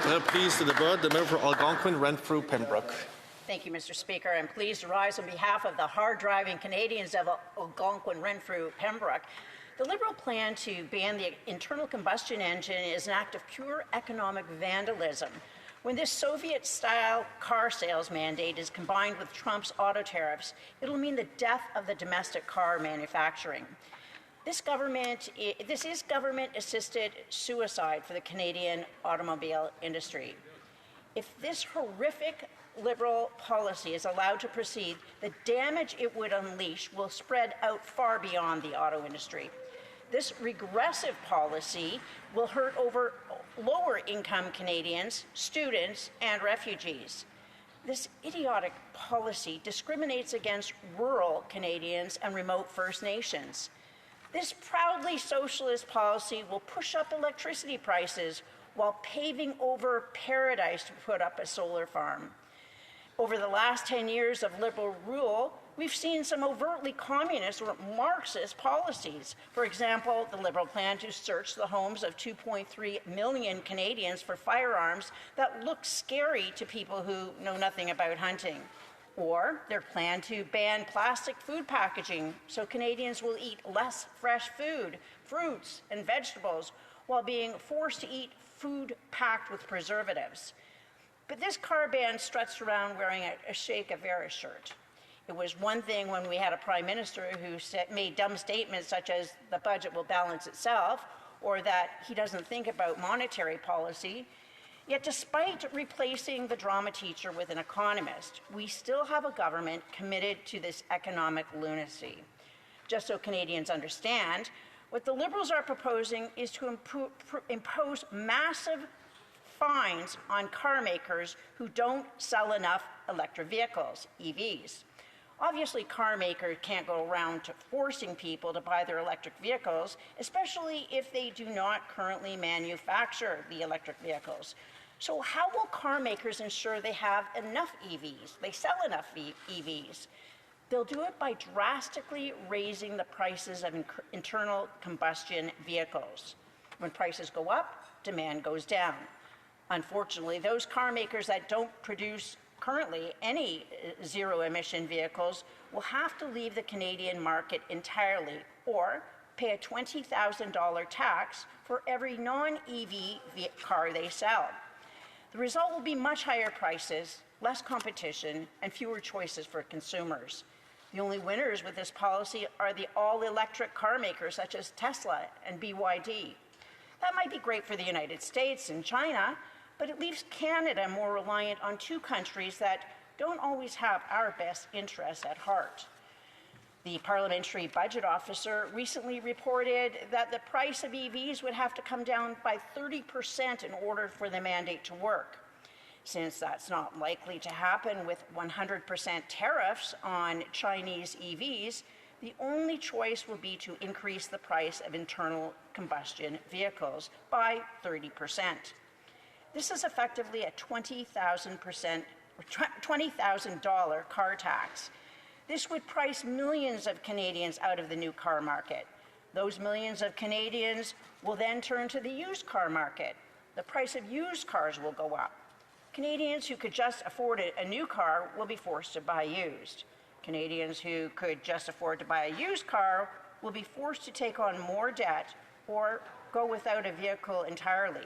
Please to the Bud, the member for Algonquin, Renfrew-Pembroke. Thank you, Mr. Speaker. I'm pleased to rise on behalf of the hard-driving Canadians of Algonquin, Renfrew-Pembroke. The Liberal plan to ban the internal combustion engine is an act of pure economic vandalism. When this Soviet-style car sales mandate is combined with Trump's auto tariffs, it'll mean the death of the domestic car manufacturing. This is government-assisted suicide for the Canadian automobile industry. If this horrific Liberal policy is allowed to proceed, the damage it would unleash will spread out far beyond the auto industry. This regressive policy will hurt over lower-income Canadians, students, and refugees. This idiotic policy discriminates against rural Canadians and remote First Nations. This proudly socialist policy will push up electricity prices while paving over paradise to put up a solar farm. Over the last 10 years of Liberal rule, we've seen some overtly communist or Marxist policies. For example, the Liberal plan to search the homes of 2.3 million Canadians for firearms that look scary to people who know nothing about hunting. Or their plan to ban plastic food packaging so Canadians will eat less fresh food, fruits, and vegetables while being forced to eat food packed with preservatives. But this car ban struts around wearing a Che Guevara shirt. It was one thing when we had a prime minister who made dumb statements such as the budget will balance itself or that he doesn't think about monetary policy. Yet despite replacing the drama teacher with an economist, we still have a government committed to this economic lunacy. Just so Canadians understand, what the Liberals are proposing is to impose massive fines on car makers who don't sell enough electric vehicles, EVs. Obviously, car makers can't go around forcing people to buy their electric vehicles, especially if they do not currently manufacture the electric vehicles. So how will car makers ensure they have enough EVs, they sell enough EVs? They'll do it by drastically raising the prices of internal combustion vehicles. When prices go up, demand goes down. Unfortunately, those car makers that don't produce currently any zero-emission vehicles will have to leave the Canadian market entirely or pay a $20,000 tax for every non-EV car they sell. The result will be much higher prices, less competition, and fewer choices for consumers. The only winners with this policy are the all-electric car makers such as Tesla and BYD. That might be great for the United States and China, but it leaves Canada more reliant on two countries that don't always have our best interests at heart. The Parliamentary Budget Officer recently reported that the price of EVs would have to come down by 30% in order for the mandate to work. Since that's not likely to happen with 100% tariffs on Chinese EVs, the only choice will be to increase the price of internal combustion vehicles by 30%. This is effectively a $20,000 car tax. This would price millions of Canadians out of the new car market. Those millions of Canadians will then turn to the used car market. The price of used cars will go up. Canadians who could just afford a new car will be forced to buy used. Canadians who could just afford to buy a used car will be forced to take on more debt or go without a vehicle entirely.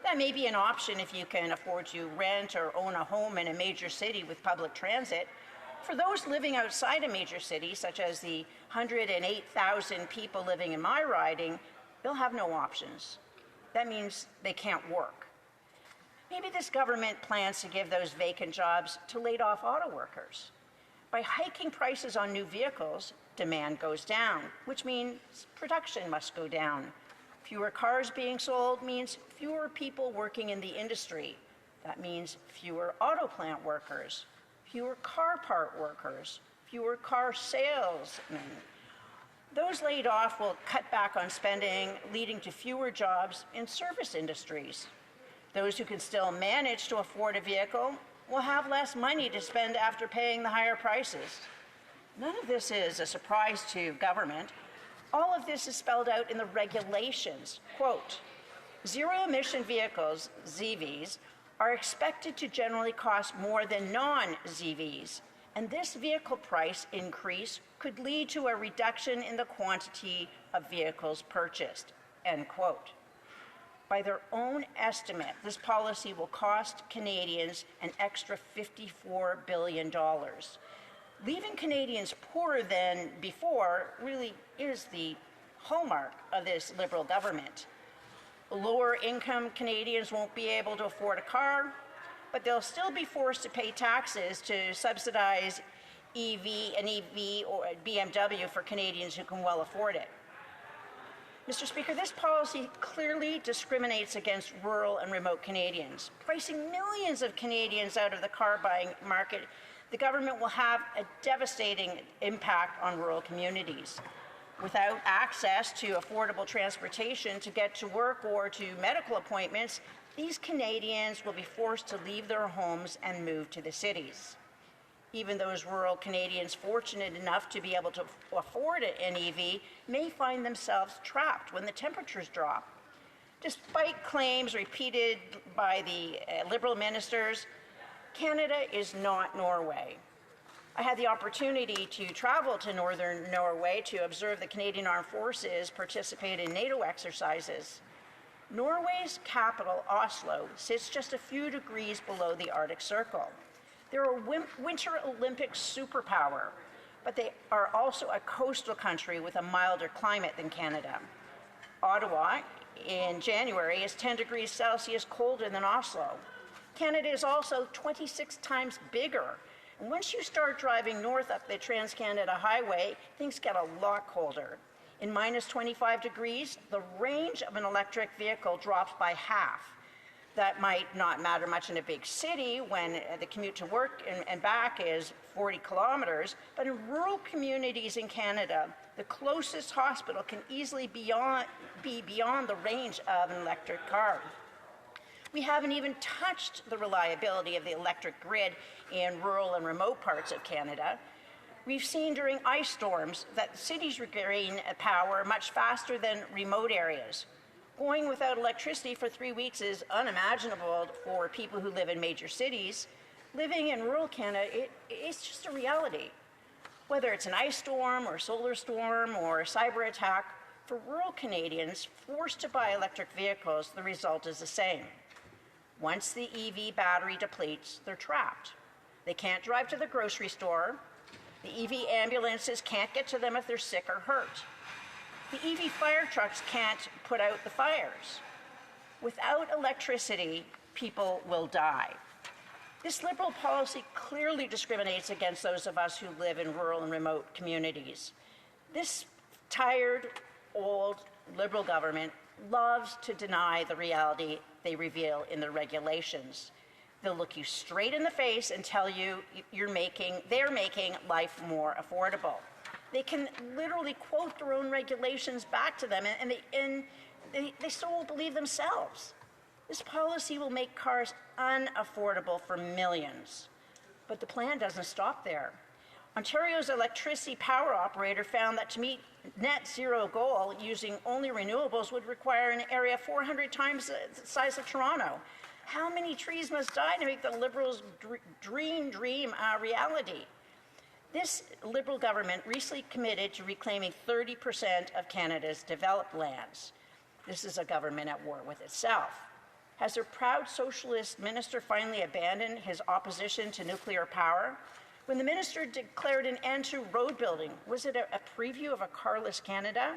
That may be an option if you can afford to rent or own a home in a major city with public transit. For those living outside a major city, such as the 108,000 people living in my riding, they'll have no options. That means they can't work. Maybe this government plans to give those vacant jobs to laid-off auto workers. By hiking prices on new vehicles, demand goes down, which means production must go down. Fewer cars being sold means fewer people working in the industry. That means fewer auto plant workers, fewer car part workers, fewer car salesmen. Those laid off will cut back on spending, leading to fewer jobs in service industries. Those who can still manage to afford a vehicle will have less money to spend after paying the higher prices. None of this is a surprise to government. All of this is spelled out in the regulations. Quote, Zero-emission vehicles, ZVs, are expected to generally cost more than non-ZVs, and this vehicle price increase could lead to a reduction in the quantity of vehicles purchased, end quote. By their own estimate, this policy will cost Canadians an extra $54 billion. Leaving Canadians poorer than before really is the hallmark of this Liberal government. Lower income Canadians won't be able to afford a car, but they'll still be forced to pay taxes to subsidize an EV or a BMW for Canadians who can well afford it. Mr. Speaker, this policy clearly discriminates against rural and remote Canadians. Pricing millions of Canadians out of the car buying market, the government will have a devastating impact on rural communities. Without access to affordable transportation to get to work or to medical appointments, these Canadians will be forced to leave their homes and move to the cities. Even those rural Canadians fortunate enough to be able to afford an EV may find themselves trapped when the temperatures drop. Despite claims repeated by the Liberal ministers, Canada is not Norway. I had the opportunity to travel to northern Norway to observe the Canadian Armed Forces participate in NATO exercises. Norway's capital, Oslo, sits just a few degrees below the Arctic Circle. They're a Winter Olympic superpower, but they are also a coastal country with a milder climate than Canada. Ottawa, in January, is 10 degrees Celsius colder than Oslo. Canada is also 26 times bigger. And once you start driving north up the Trans-Canada Highway, things get a lot colder. In minus 25 degrees, the range of an electric vehicle drops by half. That might not matter much in a big city when the commute to work and back is 40 kilometers, but in rural communities in Canada, the closest hospital can easily be beyond the range of an electric car. We haven't even touched the reliability of the electric grid in rural and remote parts of Canada. We've seen during ice storms that cities regain power much faster than remote areas. Going without electricity for 3 weeks is unimaginable for people who live in major cities. Living in rural Canada, it's just a reality. Whether it's an ice storm or solar storm or a cyber attack, for rural Canadians forced to buy electric vehicles, the result is the same. Once the EV battery depletes, they're trapped. They can't drive to the grocery store. The EV ambulances can't get to them if they're sick or hurt. The EV fire trucks can't put out the fires. Without electricity, people will die. This Liberal policy clearly discriminates against those of us who live in rural and remote communities. This tired, old Liberal government loves to deny the reality they reveal in the regulations. They'll look you straight in the face and tell you they're making life more affordable. They can literally quote their own regulations back to them, and they still won't believe themselves. This policy will make cars unaffordable for millions. But the plan doesn't stop there. Ontario's electricity power operator found that to meet net zero goal using only renewables would require an area 400 times the size of Toronto. How many trees must die to make the Liberals' dream a reality? This Liberal government recently committed to reclaiming 30% of Canada's developed lands. This is a government at war with itself. Has their proud socialist minister finally abandoned his opposition to nuclear power? When the minister declared an end to road building, was it a preview of a carless Canada?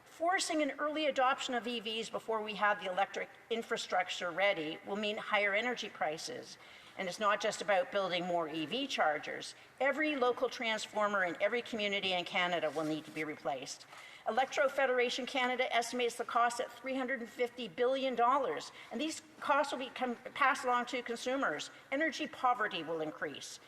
Forcing an early adoption of EVs before we have the electric infrastructure ready will mean higher energy prices. And it's not just about building more EV chargers. Every local transformer in every community in Canada will need to be replaced. Electro Federation Canada estimates the cost at $350 billion, and these costs will be passed along to consumers. Energy poverty will increase.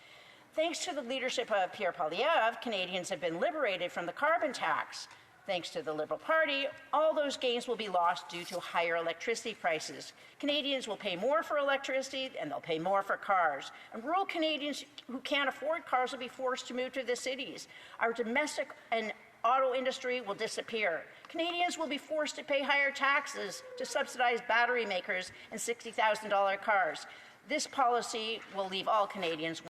Thanks to the leadership of Pierre Poilievre, Canadians have been liberated from the carbon tax. Thanks to the Liberal Party, all those gains will be lost due to higher electricity prices. Canadians will pay more for electricity and they'll pay more for cars. And rural Canadians who can't afford cars will be forced to move to the cities. Our domestic and auto industry will disappear. Canadians will be forced to pay higher taxes to subsidize battery makers and $60,000 cars. This policy will leave all Canadians